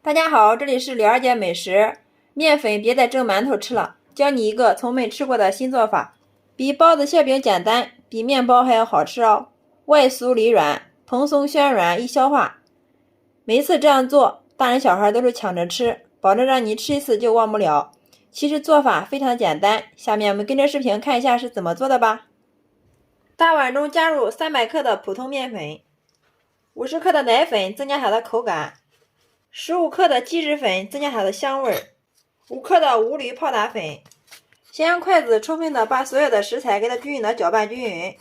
大家好，这里是柳二姐美食。面粉别再蒸馒头吃了，教你一个从没吃过的新做法，比包子馅饼简单，比面包还要好吃哦。外酥里软，蓬松暄软，易消化。每一次这样做，大人小孩都是抢着吃，保证让你吃一次就忘不了。其实做法非常的简单，下面我们跟着视频看一下是怎么做的吧。大碗中加入300克的普通面粉，50克的奶粉增加它的口感，15克的鸡脂粉增加它的香味，5克的无铝泡打粉。先用筷子充分的把所有的食材给它均匀的搅拌均匀，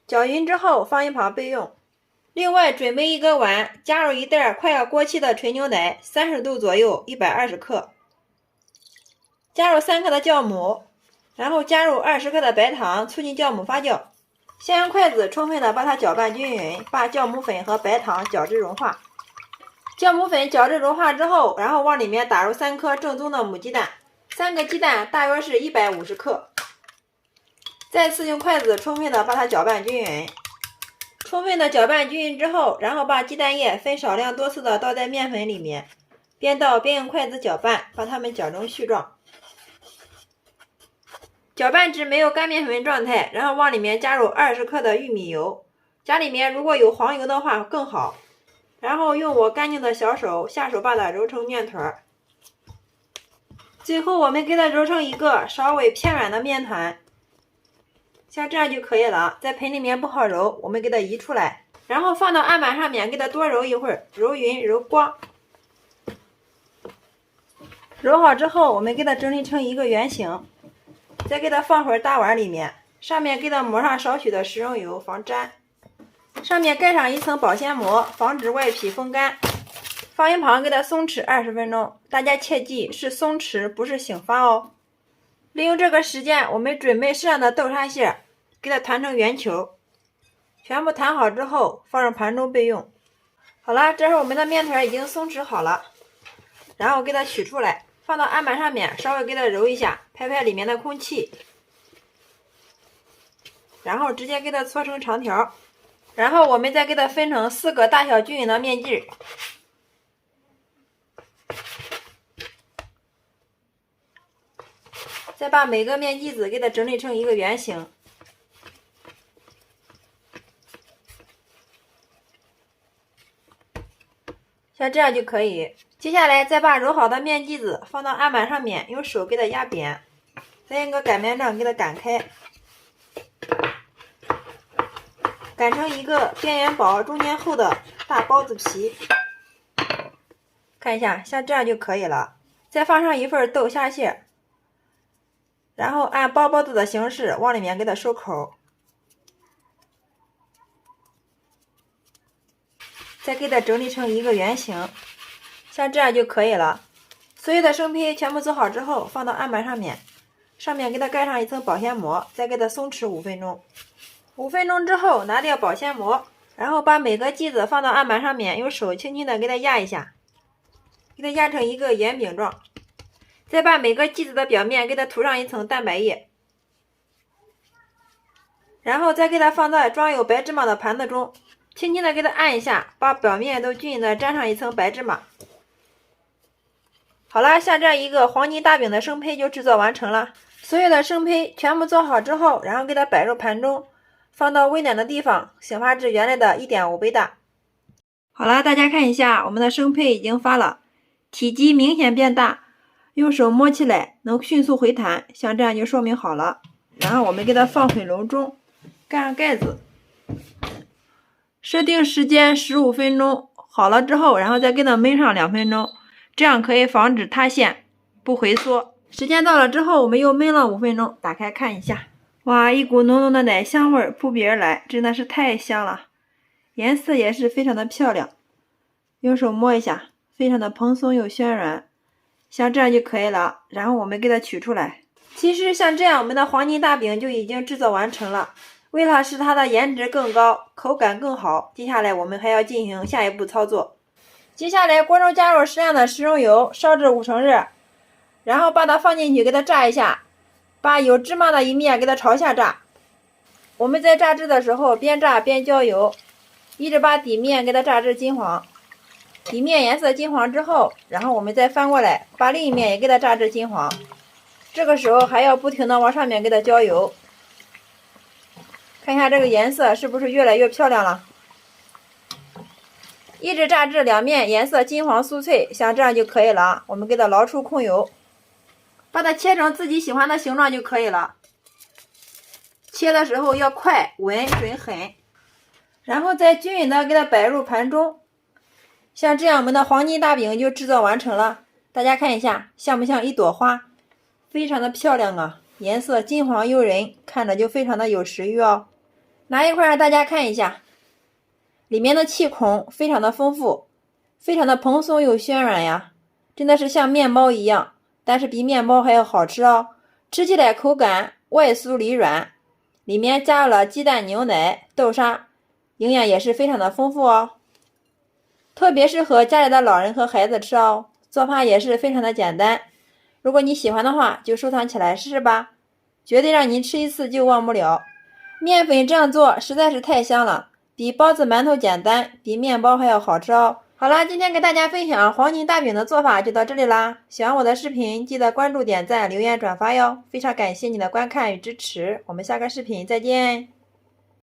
搅匀之后放一旁备用。另外准备一个碗，加入一袋快要过期的纯牛奶，30度左右，120克，加入3克的酵母，然后加入20克的白糖，促进酵母发酵。先用筷子充分的把它搅拌均匀，把酵母粉和白糖搅至融化。酵母粉搅至融化之后，然后往里面打入3颗正宗的母鸡蛋，3个鸡蛋大约是150克。再次用筷子充分的把它搅拌均匀。充分的搅拌均匀之后，然后把鸡蛋液分少量多次的倒在面粉里面，边倒边用筷子搅拌，把它们搅成絮状。搅拌至没有干面粉状态，然后往里面加入20克的玉米油，家里面如果有黄油的话更好。然后用我干净的小手下手把它揉成面团。最后我们给它揉成一个稍微偏软的面团，像这样就可以了。在盆里面不好揉，我们给它移出来，然后放到案板上面给它多揉一会儿，揉匀揉光。揉好之后，我们给它整理成一个圆形，再给它放会儿大碗里面，上面给它抹上少许的食用油防粘，上面盖上一层保鲜膜，防止外皮风干。放一旁给它松弛20分钟，大家切记是松弛，不是醒发哦。利用这个时间，我们准备适量的豆沙馅，给它团成圆球。全部团好之后，放入盘中备用。好了，这会儿我们的面团已经松弛好了，然后给它取出来，放到案板上面，稍微给它揉一下，拍拍里面的空气，然后直接给它搓成长条。然后我们再给它分成4个大小均匀的面剂，再把每个面剂子给它整理成一个圆形。像这样就可以。接下来再把揉好的面剂子放到案板上面，用手给它压扁，再用个擀面杖给它擀开，擀成一个边缘薄中间厚的大包子皮。看一下，像这样就可以了。再放上一份豆沙馅，然后按包包子的形式往里面给它收口，再给它整理成一个圆形，像这样就可以了。所有的生坯全部做好之后，放到案板上面，上面给它盖上一层保鲜膜，再给它松弛5分钟。5分钟之后拿掉保鲜膜，然后把每个剂子放到案板上面，用手轻轻的给它压一下，给它压成一个圆饼状。再把每个剂子的表面给它涂上一层蛋白液，然后再给它放在装有白芝麻的盘子中，轻轻的给它按一下，把表面都均匀的沾上一层白芝麻。好了，像这样一个黄金大饼的生坯就制作完成了。所有的生坯全部做好之后，然后给它摆入盘中，放到温暖的地方，醒发至原来的1.5倍大。好了，大家看一下，我们的生坯已经发了，体积明显变大，用手摸起来能迅速回弹，像这样就说明好了。然后我们给它放回笼中，盖上盖子，设定时间15分钟，好了之后，然后再给它焖上2分钟，这样可以防止塌陷不回缩。时间到了之后，我们又焖了5分钟，打开看一下，哇，一股浓浓的奶香味扑鼻而来，真的是太香了，颜色也是非常的漂亮，用手摸一下，非常的蓬松又暄软，像这样就可以了。然后我们给它取出来。其实像这样，我们的黄金大饼就已经制作完成了。为了使它的颜值更高，口感更好，接下来我们还要进行下一步操作。接下来锅中加入适量的食用油，烧至5成热，然后把它放进去给它炸一下，把有芝麻的一面给它朝下炸。我们在炸制的时候边炸边浇油，一直把底面给它炸至金黄。底面颜色金黄之后，然后我们再翻过来，把另一面也给它炸至金黄。这个时候还要不停的往上面给它浇油。看一下这个颜色是不是越来越漂亮了？一直炸至两面颜色金黄酥脆，像这样就可以了。我们给它捞出控油，把它切成自己喜欢的形状就可以了。切的时候要快、稳、准、狠，然后再均匀的给它摆入盘中。像这样，我们的黄金大饼就制作完成了。大家看一下，像不像一朵花？非常的漂亮啊，颜色金黄诱人，看着就非常的有食欲哦。拿一块让大家看一下，里面的气孔非常的丰富，非常的蓬松又暄软呀，真的是像面包一样，但是比面包还要好吃哦。吃起来口感外酥里软，里面加了鸡蛋、牛奶、豆沙，营养也是非常的丰富哦。特别适合家里的老人和孩子吃哦，做法也是非常的简单。如果你喜欢的话，就收藏起来试试吧，绝对让您吃一次就忘不了。面粉这样做实在是太香了，比包子馒头简单，比面包还要好吃哦。好啦，今天给大家分享黄金大饼的做法就到这里啦。喜欢我的视频，记得关注、点赞、留言、转发哟。非常感谢你的观看与支持，我们下个视频再见。